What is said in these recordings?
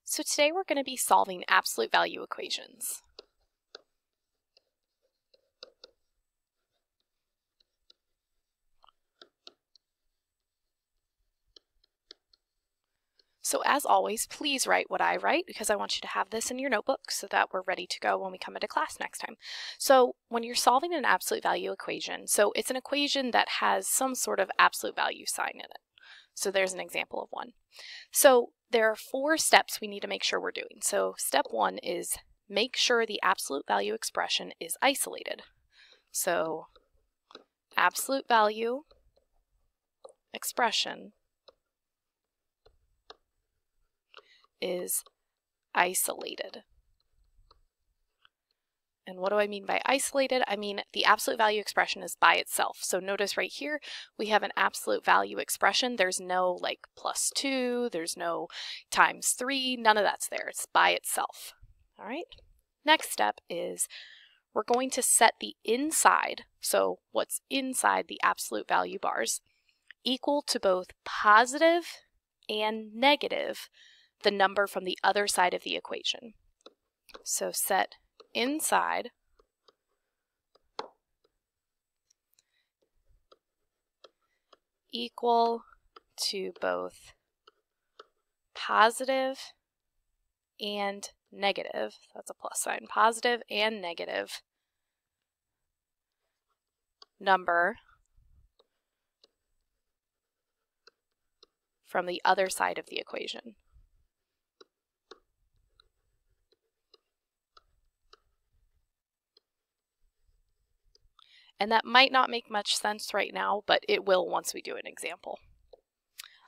So today we're going to be solving absolute value equations. So as always, please write what I write because I want you to have this in your notebook so that we're ready to go when we come into class next time. So when you're solving an absolute value equation, so it's an equation that has some sort of absolute value sign in it. So there's an example of one. So there are 4 steps we need to make sure we're doing. So step 1 is make sure the absolute value expression is isolated. So absolute value expression is isolated. And what do I mean by isolated? I mean the absolute value expression is by itself. So notice right here we have an absolute value expression. There's no like +2, there's no ×3, none of that's there. It's by itself. All right. Next step is we're going to set the inside, so what's inside the absolute value bars, equal to both positive and negative the number from the other side of the equation. So set inside equal to both positive and negative, that's a plus sign, positive and negative number from the other side of the equation. And that might not make much sense right now, but it will once we do an example.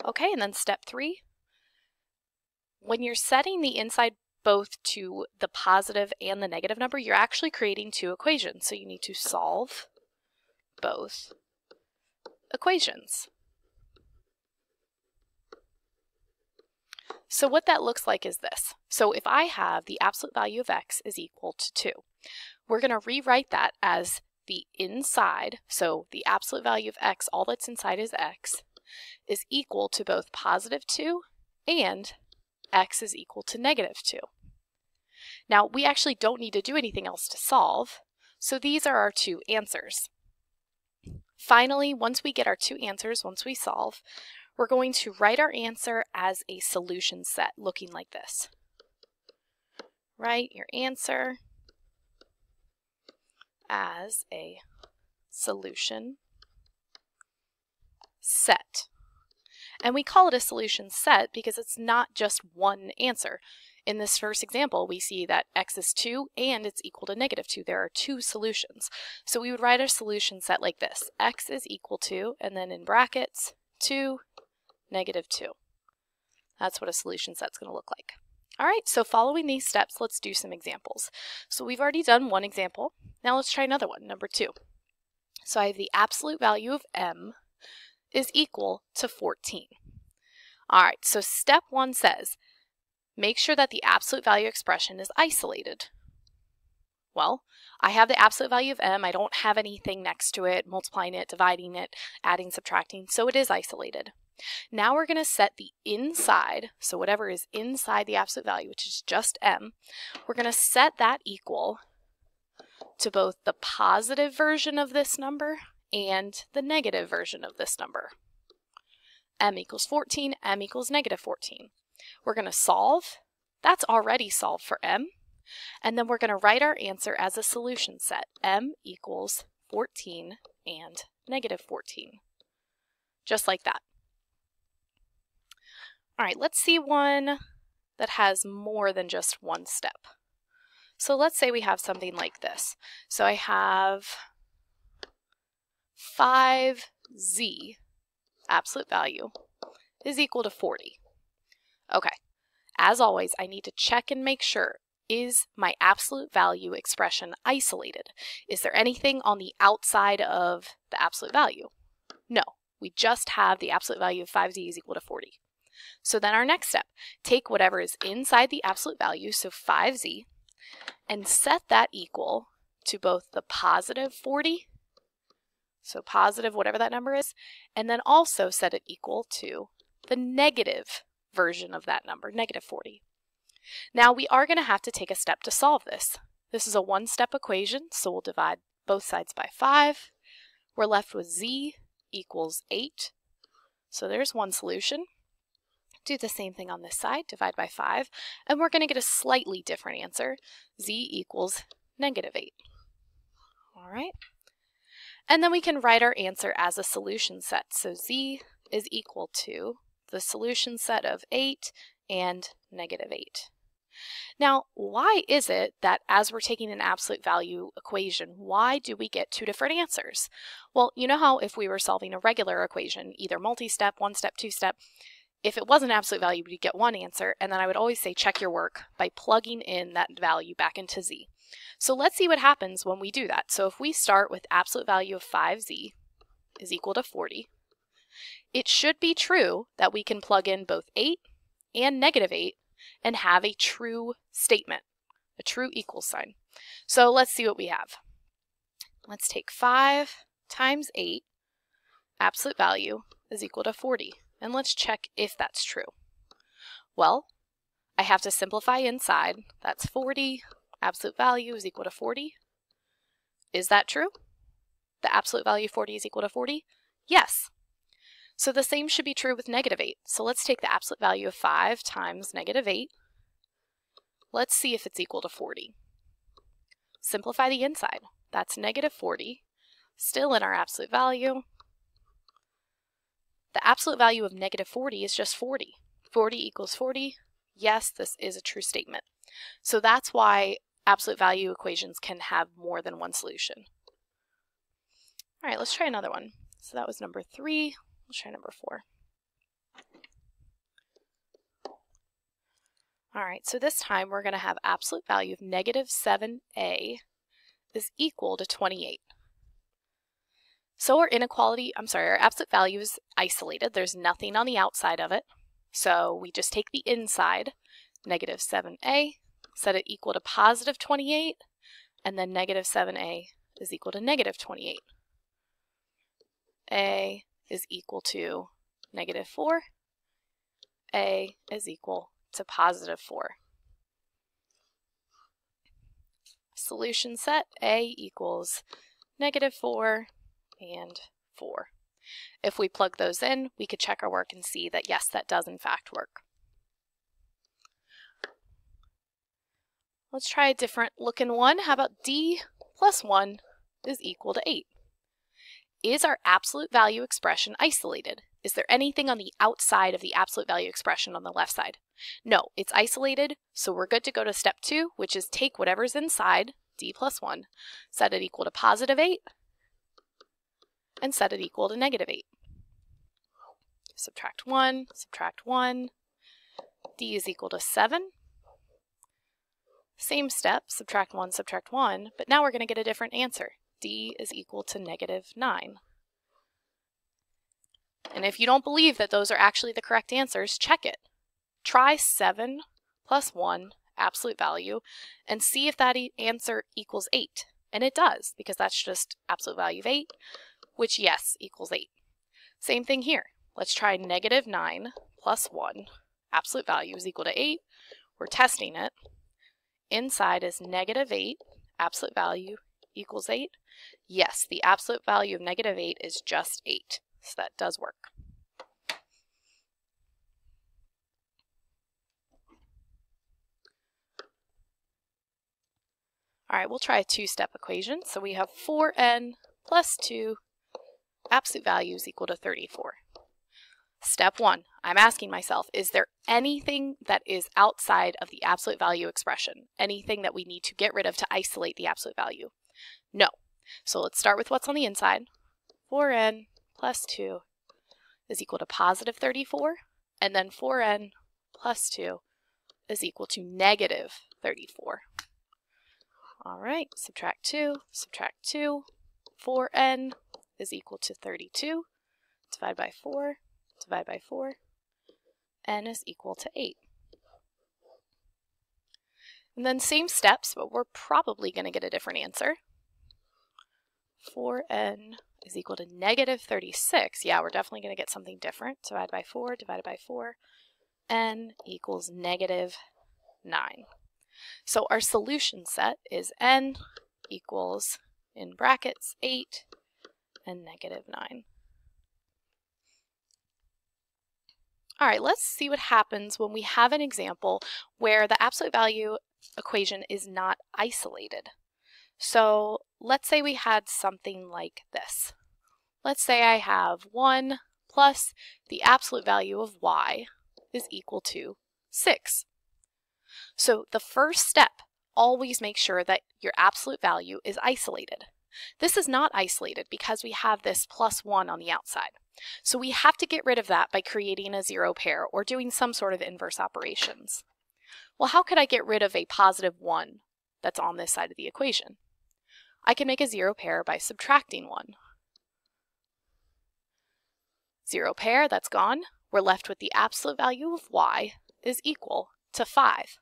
Okay, and then step 3. When you're setting the inside both to the positive and the negative number, you're actually creating 2 equations. So you need to solve both equations. So what that looks like is this. So if I have the absolute value of x is equal to 2, we're going to rewrite that as the inside, so the absolute value of x, all that's inside is x, is equal to both positive 2 and x is equal to negative 2. Now, we actually don't need to do anything else to solve, so these are our 2 answers. Finally, once we get our 2 answers, once we solve, we're going to write our answer as a solution set looking like this. Write your answer as a solution set. And we call it a solution set because it's not just one answer. In this first example, we see that x is 2 and it's equal to negative 2. There are 2 solutions. So we would write our solution set like this. X is equal to, and then in brackets, 2, negative 2. That's what a solution set's going to look like. All right, so following these steps, let's do some examples. So we've already done one example. Now let's try another one, number 2. So I have the absolute value of m is equal to 14. All right, so step 1 says, make sure that the absolute value expression is isolated. Well, I have the absolute value of m. I don't have anything next to it, multiplying it, dividing it, adding, subtracting, so it is isolated. Now we're going to set the inside, so whatever is inside the absolute value, which is just m, we're going to set that equal to both the positive version of this number and the negative version of this number. M equals 14, m equals negative 14. We're going to solve. That's already solved for m. And then we're going to write our answer as a solution set. M equals 14 and negative 14. Just like that. All right, let's see one that has more than just one step. So let's say we have something like this. So I have 5z, absolute value, is equal to 40. Okay, as always, I need to check and make sure, is my absolute value expression isolated? Is there anything on the outside of the absolute value? No, we just have the absolute value of 5z is equal to 40. So then our next step, take whatever is inside the absolute value, so 5z, and set that equal to both the positive 40, so positive whatever that number is, and then also set it equal to the negative version of that number, negative 40. Now we are going to have to take a step to solve this. This is a one-step equation, so we'll divide both sides by 5. We're left with z equals 8. So there's one solution. Do the same thing on this side, divide by 5, and we're going to get a slightly different answer. Z equals -8. All right. And then we can write our answer as a solution set. So z is equal to the solution set of 8 and -8. Now, why is it that as we're taking an absolute value equation, why do we get two different answers? Well, you know how if we were solving a regular equation, either multi-step, one-step, two-step, if it was an absolute value, we'd get one answer, and then I would always say check your work by plugging in that value back into z. So let's see what happens when we do that. So if we start with absolute value of 5z is equal to 40, it should be true that we can plug in both 8 and -8 and have a true statement, a true equal sign. So let's see what we have. Let's take 5 times 8, absolute value is equal to 40. And let's check if that's true. Well, I have to simplify inside. That's 40. Absolute value is equal to 40. Is that true? The absolute value of 40 is equal to 40? Yes. So the same should be true with -8. So let's take the absolute value of 5 times -8. Let's see if it's equal to 40. Simplify the inside. That's -40. Still in our absolute value. The absolute value of -40 is just 40. 40 equals 40. Yes, this is a true statement. So that's why absolute value equations can have more than one solution. All right, let's try another one. So that was number 3. Let's try number 4. All right, so this time we're going to have absolute value of -7a is equal to 28. So our our absolute value is isolated. There's nothing on the outside of it. So we just take the inside, -7a, set it equal to positive 28, and then -7a is equal to -28. A is equal to -4. A is equal to positive 4. Solution set, A equals -4 and 4. If we plug those in, we could check our work and see that yes, that does in fact work. Let's try a different looking one. How about D plus 1 is equal to 8? Is our absolute value expression isolated? Is there anything on the outside of the absolute value expression on the left side? No, it's isolated, so we're good to go to step 2, which is take whatever's inside, D plus 1, set it equal to positive 8, and set it equal to -8. Subtract 1, D is equal to 7. Same step, subtract 1, but now we're going to get a different answer. D is equal to -9. And if you don't believe that those are actually the correct answers, check it. Try 7 plus 1, absolute value, and see if that answer equals 8. And it does, because that's just absolute value of 8, which, yes, equals 8. Same thing here. Let's try -9 plus 1. Absolute value is equal to 8. We're testing it. Inside is -8. Absolute value equals 8. Yes, the absolute value of -8 is just 8. So that does work. All right, we'll try a two-step equation. So we have 4n plus 2, absolute value is equal to 34. Step 1, I'm asking myself, is there anything that is outside of the absolute value expression? Anything that we need to get rid of to isolate the absolute value? No. So let's start with what's on the inside. 4n plus 2 is equal to positive 34, and then 4n plus 2 is equal to -34. All right, subtract 2, 4n is equal to 32, divide by 4, n is equal to 8. And then same steps, but we're probably going to get a different answer. 4n is equal to -36. Yeah, we're definitely going to get something different. Divide by 4, n equals -36. 9. So our solution set is n equals, in brackets, 8 and negative 9. All right, let's see what happens when we have an example where the absolute value equation is not isolated. So let's say we had something like this. Let's say I have 1 plus the absolute value of y is equal to 6. So the first step, always make sure that your absolute value is isolated. This is not isolated because we have this plus 1 on the outside. So we have to get rid of that by creating a zero pair or doing some sort of inverse operations. Well, how could I get rid of a positive 1 that's on this side of the equation? I can make a zero pair by subtracting 1. Zero pair, that's gone. We're left with the absolute value of y is equal to 5.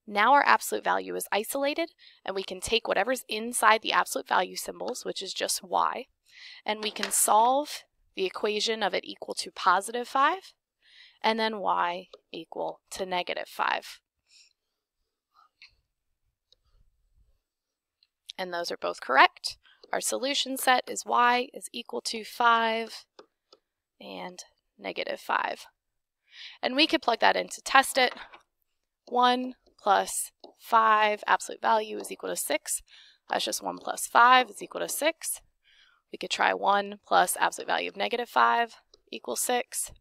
Now our absolute value is isolated, and we can take whatever's inside the absolute value symbols, which is just y, and we can solve the equation of it equal to positive 5, and then y equal to negative 5. And those are both correct. Our solution set is y is equal to 5 and negative 5. And we could plug that in to test it. 1 plus 5 absolute value is equal to 6. That's just 1 plus 5 is equal to 6. We could try 1 plus absolute value of negative 5 equals 6.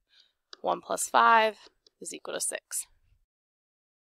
1 plus 5 is equal to 6.